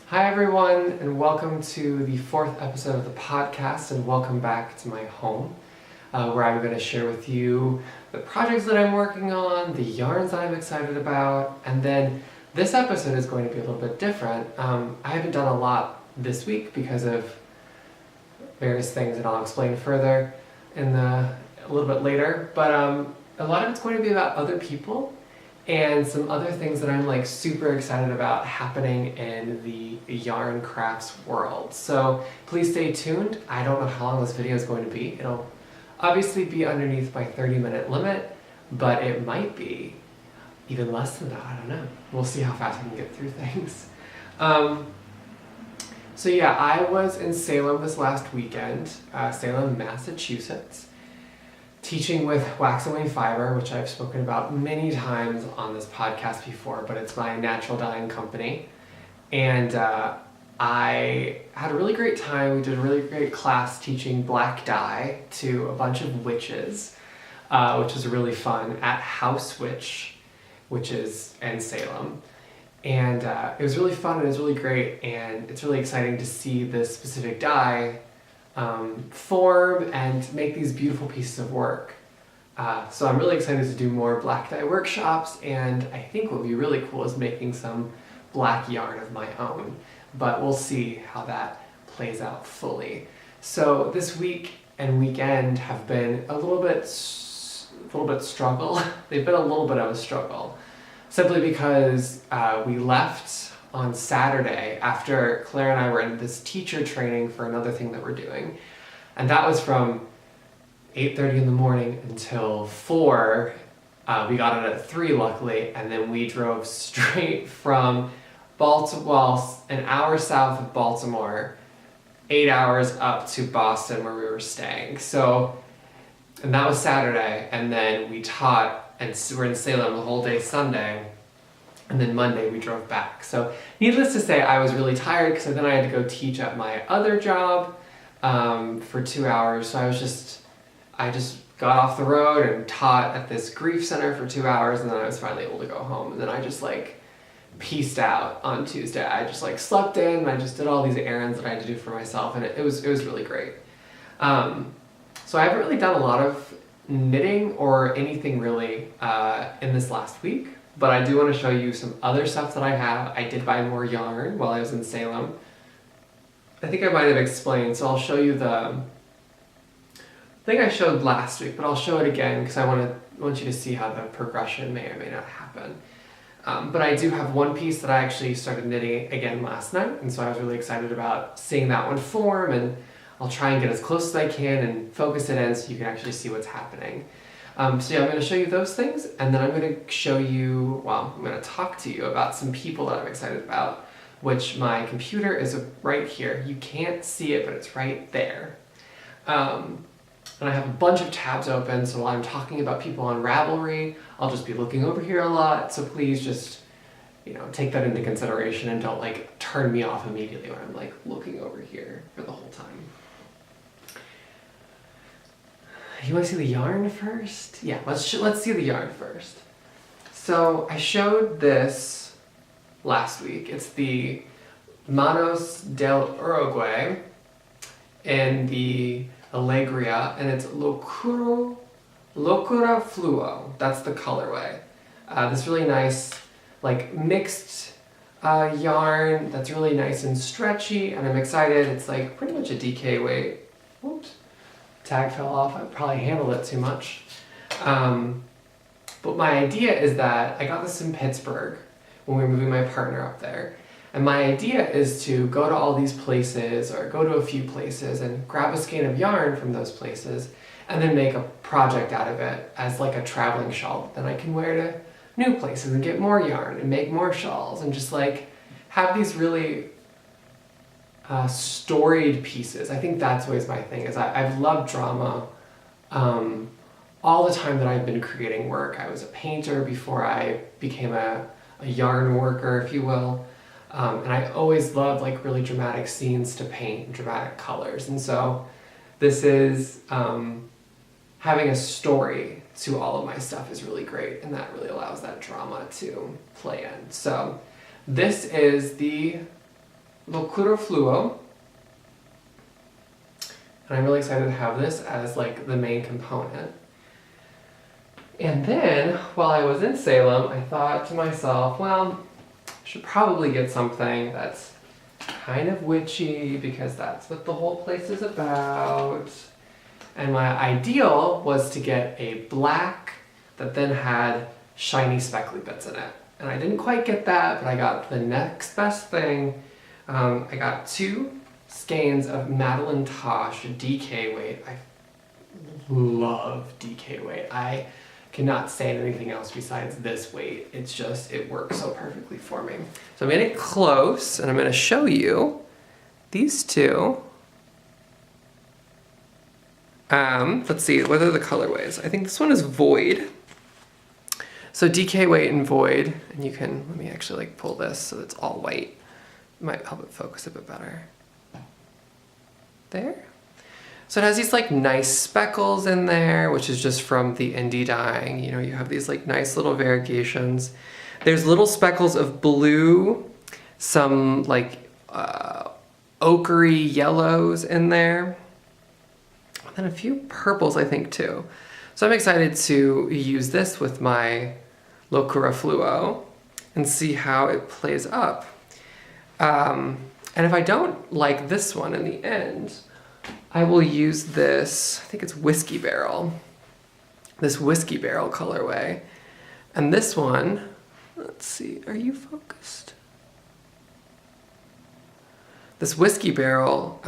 Hi everyone, and welcome to the 4th episode of the podcast, and welcome back to my home, where I'm going to share with you the projects that I'm working on, the yarns that I'm excited about, and then this episode is going to be a little bit different. I haven't done a lot this week because of various things, and I'll explain further a little bit later, but a lot of it's going to be about other people and some other things that I'm super excited about happening in the yarn crafts world. So please stay tuned. I don't know how long this video is going to be. It'll obviously be underneath my 30-minute limit, but it might be even less than that. I don't know. We'll see how fast I can get through things. So yeah, I was in Salem this last weekend, Salem, Massachusetts, teaching with Wane Fiber, which I've spoken about many times on this podcast before, but it's my natural dyeing company. And I had a really great time. We did a really great class teaching black dye to a bunch of witches, which was really fun, at House Witch, which is in Salem. And it was really fun and it was really great, and it's really exciting to see this specific dye form and make these beautiful pieces of work. So I'm really excited to do more black dye workshops, and I think what would be really cool is making some black yarn of my own, but we'll see how that plays out fully. So this week and weekend have been a little bit struggle. They've been a little bit of a struggle, simply because we left on Saturday after Claire and I were in this teacher training for another thing that we're doing. And that was from 8:30 in the morning until 4. We got it at 3 luckily, and then we drove straight from Baltimore, an hour south of Baltimore, 8 hours up to Boston where we were staying. So, and that was Saturday, and then we taught and we're in Salem the whole day Sunday. And then Monday we drove back. So needless to say, I was really tired because then I had to go teach at my other job for 2 hours. So I just got off the road and taught at this grief center for 2 hours, and then I was finally able to go home. And then I just pieced out on Tuesday. I just slept in, and I just did all these errands that I had to do for myself, and it was really great. So I haven't really done a lot of knitting or anything really in this last week. But I do want to show you some other stuff that I have. I did buy more yarn while I was in Salem. I think I might have explained, so I'll show you the thing I showed last week, but I'll show it again because I want you to see how the progression may or may not happen. But I do have one piece that I actually started knitting again last night, and so I was really excited about seeing that one form, and I'll try and get as close as I can and focus it in so you can actually see what's happening. So yeah, I'm going to show you those things, and then I'm going to show you, I'm going to talk to you about some people that I'm excited about, which my computer is right here. You can't see it, but it's right there. And I have a bunch of tabs open, so while I'm talking about people on Ravelry, I'll just be looking over here a lot, so please just, take that into consideration and don't turn me off immediately when I'm looking over here for the whole time. You want to see the yarn first? Yeah, let's see the yarn first. So I showed this last week. It's the Manos del Uruguay and the Alegria, and it's Locura Fluo. That's the colorway. This really nice, mixed yarn that's really nice and stretchy, and I'm excited. It's pretty much a DK weight. Whoops. Tag fell off. I probably handled it too much. But my idea is that I got this in Pittsburgh when we were moving my partner up there. And my idea is to go to all these places, or go to a few places, and grab a skein of yarn from those places, and then make a project out of it as a traveling shawl that I can wear to new places and get more yarn and make more shawls and just have these really storied pieces. I think that's always my thing, is I've loved drama all the time that I've been creating work. I was a painter before I became a yarn worker, if you will, and I always loved really dramatic scenes to paint and dramatic colors, and so this is having a story to all of my stuff is really great, and that really allows that drama to play in. So this is the Locura Fluo. And I'm really excited to have this as like the main component. And then, while I was in Salem, I thought to myself, well, I should probably get something that's kind of witchy because that's what the whole place is about. And my ideal was to get a black that then had shiny speckly bits in it. And I didn't quite get that, but I got the next best thing. I got 2 skeins of Madelinetosh DK weight. I love DK weight. I cannot stand anything else besides this weight. It's just, it works so perfectly for me. So I'm getting close and I'm going to show you these 2. Let's see, what are the colorways? I think this one is Void. So DK weight and Void, and you can, let me actually like pull this so it's all white. It might help it focus a bit better. There. So it has these like nice speckles in there, which is just from the indie dyeing. You know, you have these like nice little variegations. There's little speckles of blue, some like ochre yellows in there, and then a few purples I think too. So I'm excited to use this with my Locura Fluo and see how it plays up. And if I don't like this one in the end, I will use this, I think it's Whiskey Barrel, this Whiskey Barrel colorway. And this one, let's see, are you focused? This Whiskey Barrel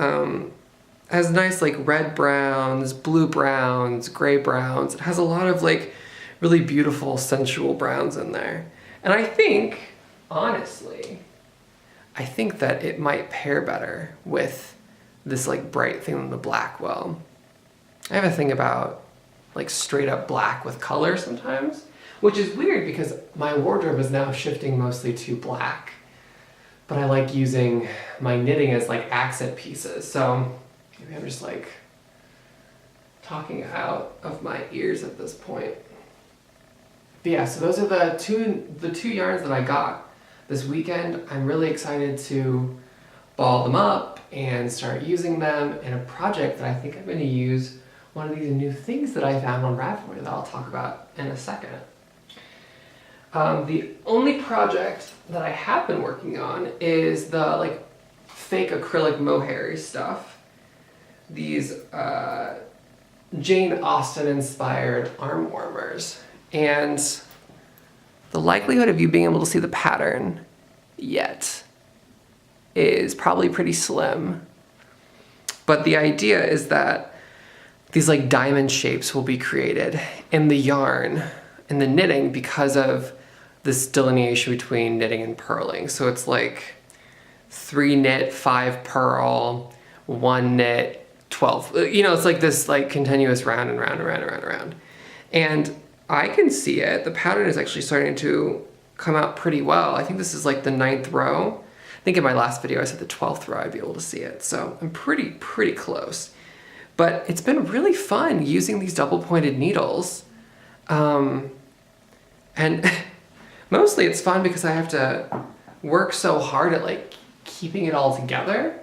has nice like red browns, blue browns, gray browns. It has a lot of like really beautiful sensual browns in there. And I think, honestly, I think that it might pair better with this like bright thing than the black will. I have a thing about like straight up black with color sometimes, which is weird because my wardrobe is now shifting mostly to black, but I like using my knitting as like accent pieces. So maybe I'm just like talking out of my ears at this point. But yeah, so those are the two yarns that I got this weekend. I'm really excited to ball them up and start using them in a project that I think I'm going to use one of these new things that I found on Ravelry that I'll talk about in a second. The only project that I have been working on is the like fake acrylic mohair stuff. These Jane Austen inspired arm warmers. And the likelihood of you being able to see the pattern yet is probably pretty slim. But the idea is that these like diamond shapes will be created in the yarn, in the knitting, because of this delineation between knitting and purling. So it's like 3 knit, 5 purl, 1 knit, 12. You know, it's like this like continuous round and round and round and round and round. And I can see it. The pattern is actually starting to come out pretty well. I think this is like the 9th row. I think in my last video I said the 12th row I'd be able to see it. So I'm pretty close. But it's been really fun using these double pointed needles. And mostly it's fun because I have to work so hard at like keeping it all together.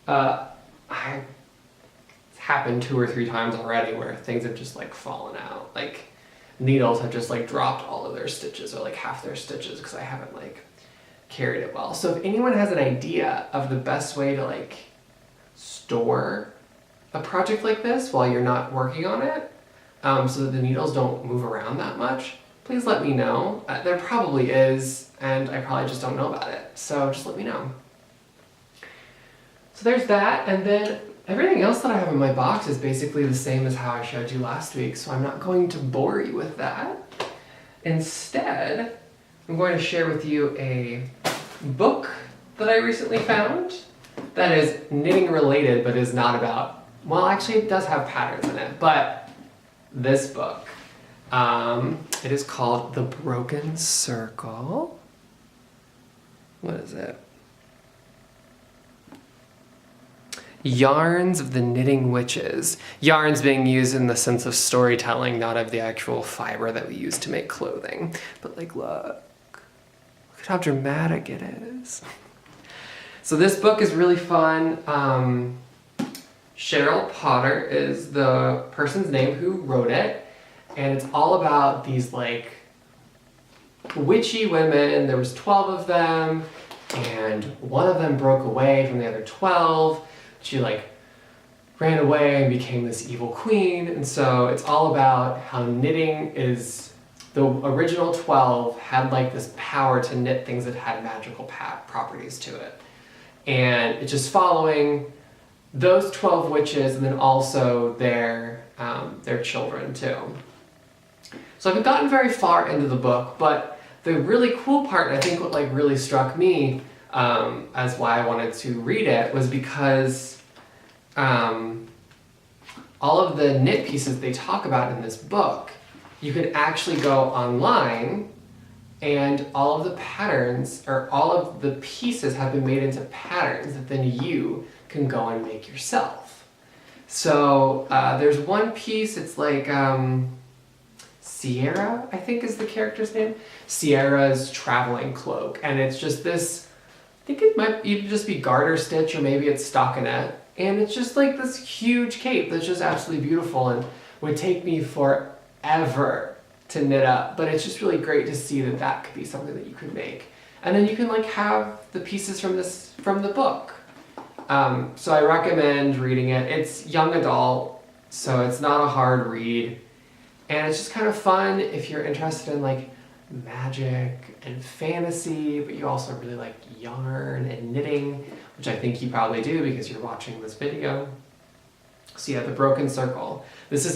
It's happened 2 or 3 times already where things have just like fallen out. Like needles have just like dropped all of their stitches or like half their stitches because I haven't like carried it well. So if anyone has an idea of the best way to like store a project like this while you're not working on it, so that the needles don't move around that much, please let me know. There probably is, and I probably just don't know about it. So just let me know. So there's that, and then everything else that I have in my box is basically the same as how I showed you last week, so I'm not going to bore you with that. Instead, I'm going to share with you a book that I recently found that is knitting related but is not about, well, actually it does have patterns in it, but this book, it is called The Broken Circle. What is it? Yarns of the Knitting Witches. Yarns being used in the sense of storytelling, not of the actual fiber that we use to make clothing. But like, look at how dramatic it is. So this book is really fun. Cheryl Potter is the person's name who wrote it, and it's all about these like witchy women. There was 12 of them, and one of them broke away from the other 12. She like ran away and became this evil queen, and so it's all about how knitting is, the original 12 had like this power to knit things that had magical properties to it. And it's just following those 12 witches and then also their children too. So I haven't gotten very far into the book, but the really cool part, and I think what like really struck me as why I wanted to read it, was because all of the knit pieces they talk about in this book, you can actually go online and all of the patterns, or all of the pieces have been made into patterns that then you can go and make yourself. So there's one piece, it's like Sierra, I think is the character's name. Sierra's traveling cloak, and it's just this, I think it might even just be garter stitch, or maybe it's stockinette, and it's just like this huge cape that's just absolutely beautiful and would take me forever to knit up, but it's just really great to see that that could be something that you could make. And then you can like have the pieces from the book. So I recommend reading it. It's young adult, so it's not a hard read. And it's just kind of fun if you're interested in like magic and fantasy, but you also really like yarn and knitting, which I think you probably do because you're watching this video. So yeah, The Broken Circle. This is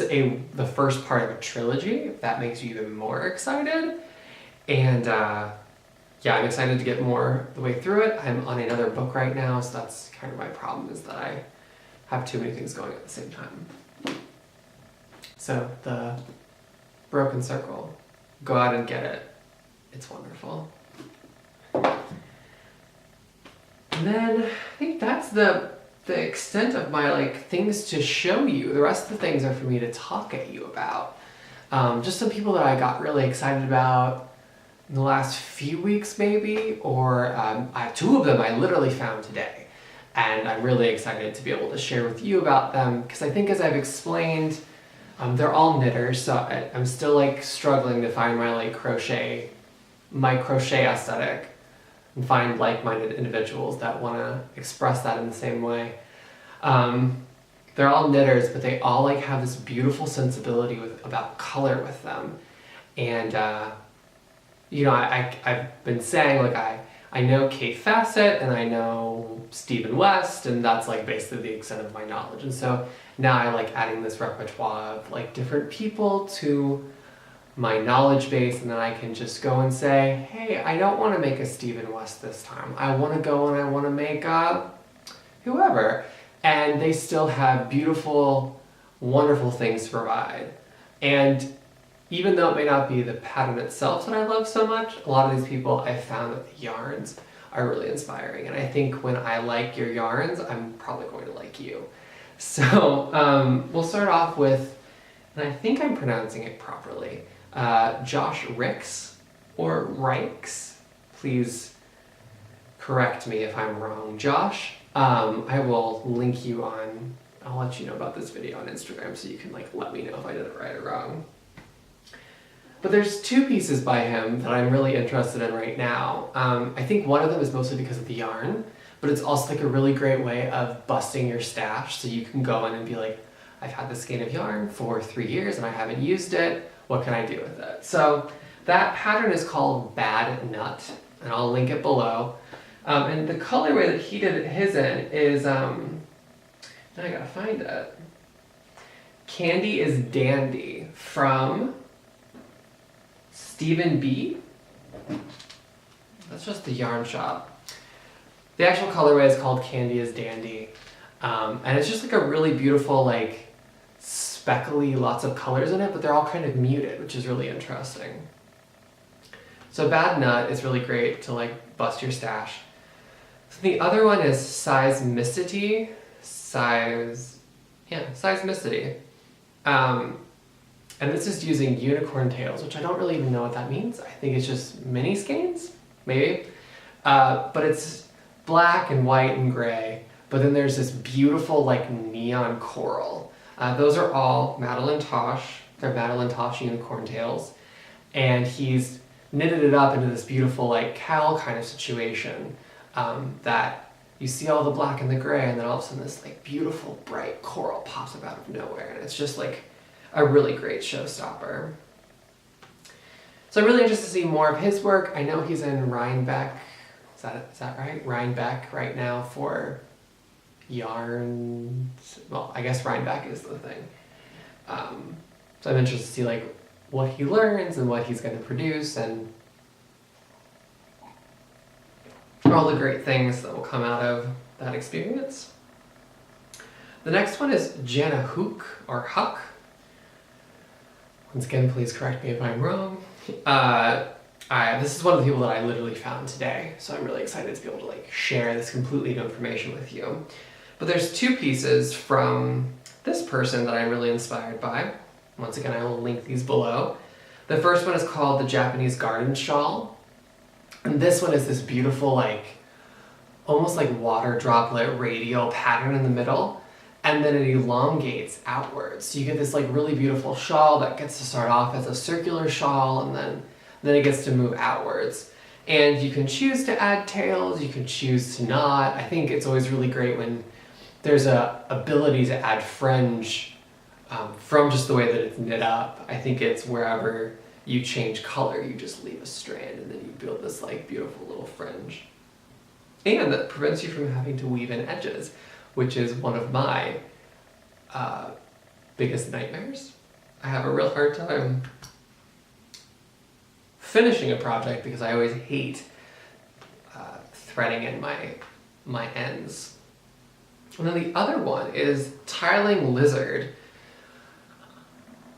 the first part of a trilogy, if that makes you even more excited. And yeah, I'm excited to get more the way through it. I'm on another book right now, so that's kind of my problem, is that I have too many things going at the same time. So The Broken Circle, go out and get it. It's wonderful. And then I think that's the extent of my like things to show you. The rest of the things are for me to talk at you about. Just some people that I got really excited about in the last few weeks maybe, or two of them I literally found today. And I'm really excited to be able to share with you about them, because I think, as I've explained, they're all knitters, so I'm still like struggling to find my crochet aesthetic and find like-minded individuals that want to express that in the same way. They're all knitters, but they all like have this beautiful sensibility about color with them. And you know, I've been saying like I know Kate Fassett and I know Stephen West, and that's like basically the extent of my knowledge. And so now I like adding this repertoire of like different people to my knowledge base, and then I can just go and say, hey, I don't want to make a Stephen West this time. I want to go and I want to make whoever. And they still have beautiful, wonderful things to provide. And even though it may not be the pattern itself that I love so much, a lot of these people, I found that the yarns are really inspiring. And I think when I like your yarns, I'm probably going to like you. So we'll start off with, and I think I'm pronouncing it properly, Josh Ryks, or Ryks. Please correct me if I'm wrong, Josh. I will link you on, I'll let you know about this video on Instagram so you can like let me know if I did it right or wrong. But there's two pieces by him that I'm really interested in right now. I think one of them is mostly because of the yarn, but it's also like a really great way of busting your stash, so you can go in and be like, I've had this skein of yarn for 3 years and I haven't used it. What can I do with it? So that pattern is called Bad Nut, and I'll link it below. And the colorway that he did his in is, now I gotta find it. Candy is Dandy from Stephen B. That's just the yarn shop. The actual colorway is called Candy is Dandy. And it's just like a really beautiful, like, speckly, lots of colors in it, but they're all kind of muted, which is really interesting. So Bad Nut is really great to like bust your stash. So the other one is Seismicity. Seismicity. And this is using unicorn tails, which I don't really even know what that means. I think it's just mini skeins, maybe. But it's black and white and gray, but then there's this beautiful like neon coral. Those are all Madelinetosh. They're Madelinetosh unicorn tails. And he's knitted it up into this beautiful like cowl kind of situation that you see all the black and the gray, and then all of a sudden this like beautiful bright coral pops up out of nowhere, and it's just like a really great showstopper. So I'm really interested to see more of his work. I know he's in Rhinebeck, is that right? Rhinebeck right now for yarns. Well, I guess Rhinebeck is the thing. So I'm interested to see like what he learns and what he's going to produce and all the great things that will come out of that experience. The next one is Jana Hook or Huck. Once again, please correct me if I'm wrong. This is one of the people that I literally found today, so I'm really excited to be able to like share this completely new information with you. But there's two pieces from this person that I'm really inspired by. Once again, I will link these below. The first one is called the Japanese Garden Shawl. And this one is this beautiful, like, almost like water droplet radial pattern in the middle. And then it elongates outwards. So you get this like really beautiful shawl that gets to start off as a circular shawl, and then it gets to move outwards. And you can choose to add tails, you can choose to not. I think it's always really great when there's a ability to add fringe from just the way that it's knit up. I think it's wherever you change color, you just leave a strand and then you build this like beautiful little fringe. And that prevents you from having to weave in edges, which is one of my biggest nightmares. I have a real hard time finishing a project because I always hate threading in my ends. And then the other one is Tiling Lizard.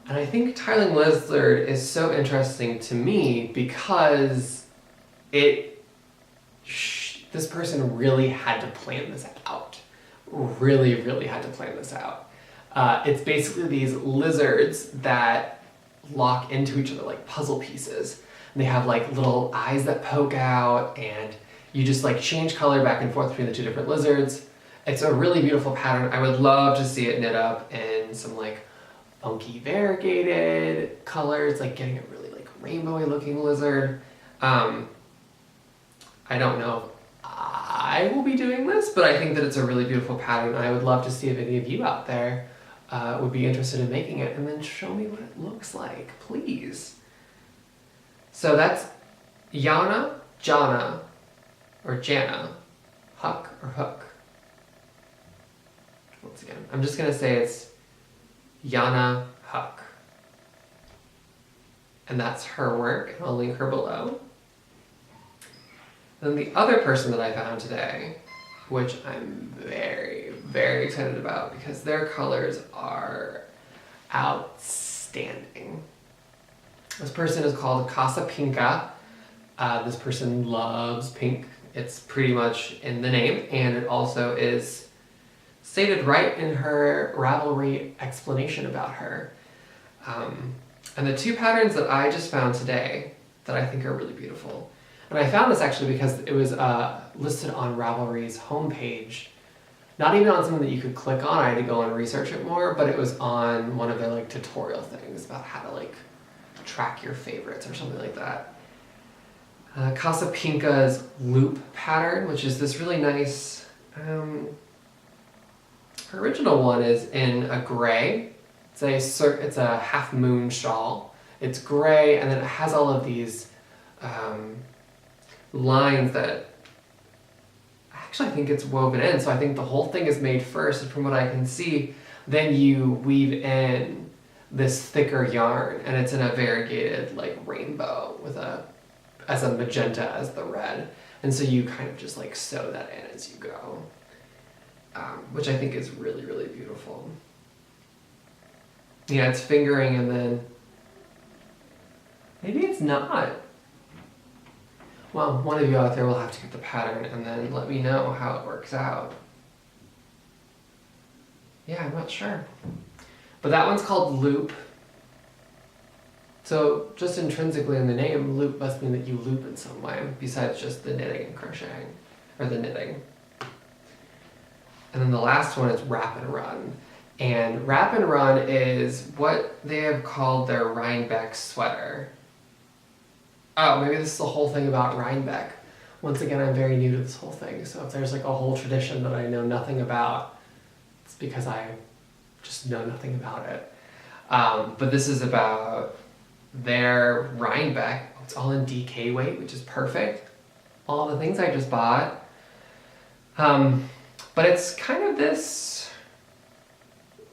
And I think Tiling Lizard is so interesting to me because this person really had to plan this out. Really had to plan this out. It's basically these lizards that lock into each other like puzzle pieces. And they have like little eyes that poke out, and you just like change color back and forth between the two different lizards. It's a really beautiful pattern. I would love to see it knit up in some like funky variegated colors, like getting a really like rainbowy looking lizard. I don't know if I will be doing this, but I think that it's a really beautiful pattern. I would love to see if any of you out there would be interested in making it, and then show me what it looks like, please. So that's Jana, or Jana, Huck or Hook. Once again, I'm just gonna say it's Jana Huck. And that's her work, and I'll link her below. Then the other person that I found today, which I'm very excited about because their colors are outstanding. This person is called Casa Pinka. This person loves pink. It's pretty much in the name, and it also is stated right in her Ravelry explanation about her. And the two patterns that I just found today that I think are really beautiful. And I found this actually because it was listed on Ravelry's homepage. Not even on something that you could click on, I had to go and research it more, but it was on one of their like tutorial things about how to like track your favorites or something like that. Casa Pinka's loop pattern, which is this really nice, her original one is in a gray. It's a half moon shawl. It's gray, and then it has all of these lines that actually I think it's woven in. So I think the whole thing is made first, and from what I can see, then you weave in this thicker yarn, and it's in a variegated like rainbow with as a magenta as the red. And so you kind of just like sew that in as you go, which I think is really beautiful. Yeah, it's fingering, and then maybe it's not. Well, one of you out there will have to get the pattern and then let me know how it works out. Yeah, I'm not sure. But that one's called loop. So just intrinsically in the name, loop must mean that you loop in some way, besides just the knitting and crocheting. or the knitting. And then the last one is wrap and run. And wrap and run is what they have called their Rhinebeck sweater. Oh, maybe this is the whole thing about Rhinebeck. Once again, I'm very new to this whole thing, so if there's like a whole tradition that I know nothing about, it's because I just know nothing about it. But this is about their Rhinebeck. It's all in DK weight, which is perfect. All the things I just bought. But it's kind of this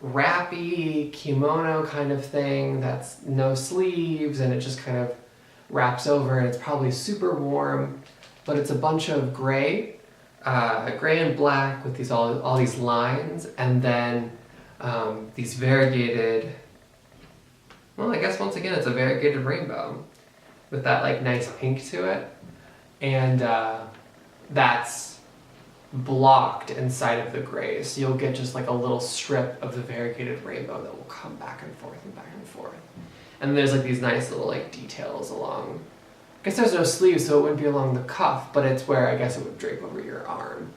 wrappy kimono kind of thing that's no sleeves, and it just kind of wraps over, and it's probably super warm. But it's a bunch of gray and black with these all these lines, and then these variegated, well, I guess once again it's a variegated rainbow with that like nice pink to it, and that's blocked inside of the gray, so you'll get just like a little strip of the variegated rainbow that will come back and forth and back and forth. And there's like these nice little like details along, I guess there's no sleeves, so it wouldn't be along the cuff, but it's where I guess it would drape over your arm.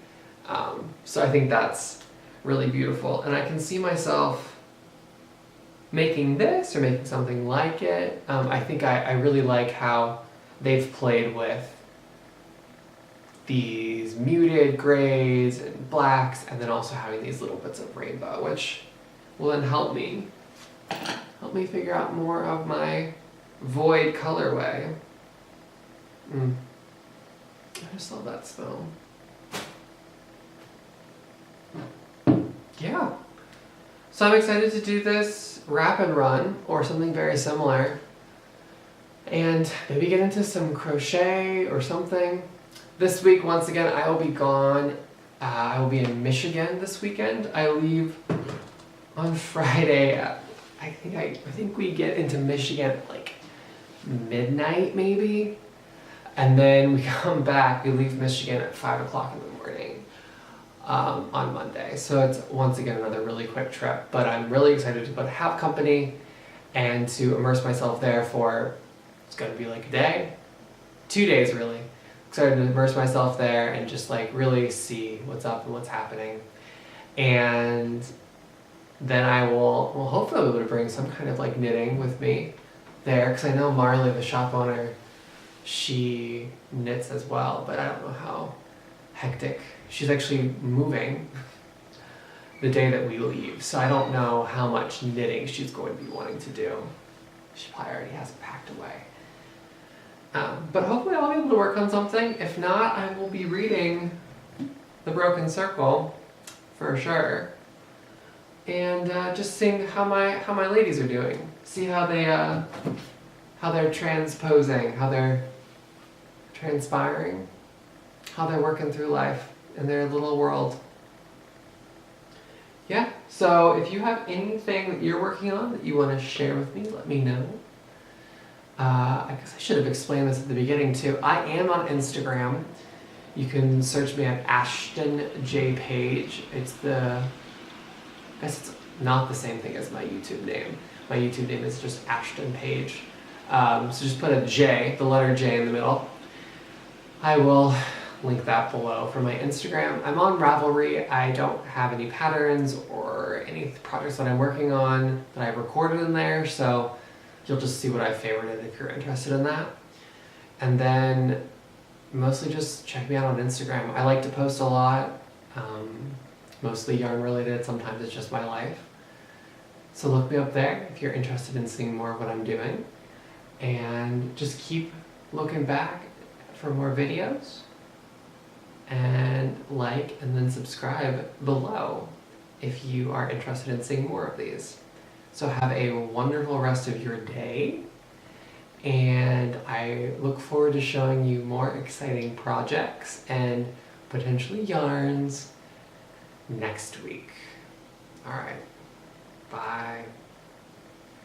So I think that's really beautiful, and I can see myself making this or making something like it. I think I really like how they've played with these muted grays and blacks, and then also having these little bits of rainbow, which will then help me figure out more of my void colorway. I just love that smell. Yeah. So I'm excited to do this wrap and run or something very similar, and maybe get into some crochet or something. This week, once again, I will be gone. I will be in Michigan this weekend. I leave on Friday. I think we get into Michigan at like midnight maybe. And then we come back, we leave Michigan at 5 o'clock in the morning on Monday. So it's once again another really quick trip, but I'm really excited to have company and to immerse myself there for, it's gonna be like a day, 2 days really. Excited to immerse myself there and just like really see what's up and what's happening. And then I will hopefully be able to bring some kind of like knitting with me there, because I know Marley, the shop owner, she knits as well, but I don't know how hectic. She's actually moving the day that we leave, so I don't know how much knitting she's going to be wanting to do. She probably already has it packed away. But hopefully I'll be able to work on something. If not, I will be reading The Broken Circle for sure, and just seeing how my ladies are doing. See how they're transposing, how they're transpiring, how they're working through life in their little world. Yeah, so if you have anything that you're working on that you want to share with me, let me know. I guess I should have explained this at the beginning too. I am on Instagram. You can search me at Ashton J Page. I guess it's not the same thing as my YouTube name. My YouTube name is just Ashton Page. So just put a J, the letter J in the middle. I will link that below for my Instagram. I'm on Ravelry. I don't have any patterns or any projects that I'm working on that I've recorded in there, so you'll just see what I favorited if you're interested in that. And then mostly just check me out on Instagram. I like to post a lot, mostly yarn related. Sometimes it's just my life. So look me up there if you're interested in seeing more of what I'm doing. And just keep looking back for more videos. And like and then subscribe below if you are interested in seeing more of these. So have a wonderful rest of your day, and I look forward to showing you more exciting projects and potentially yarns next week. All right, bye.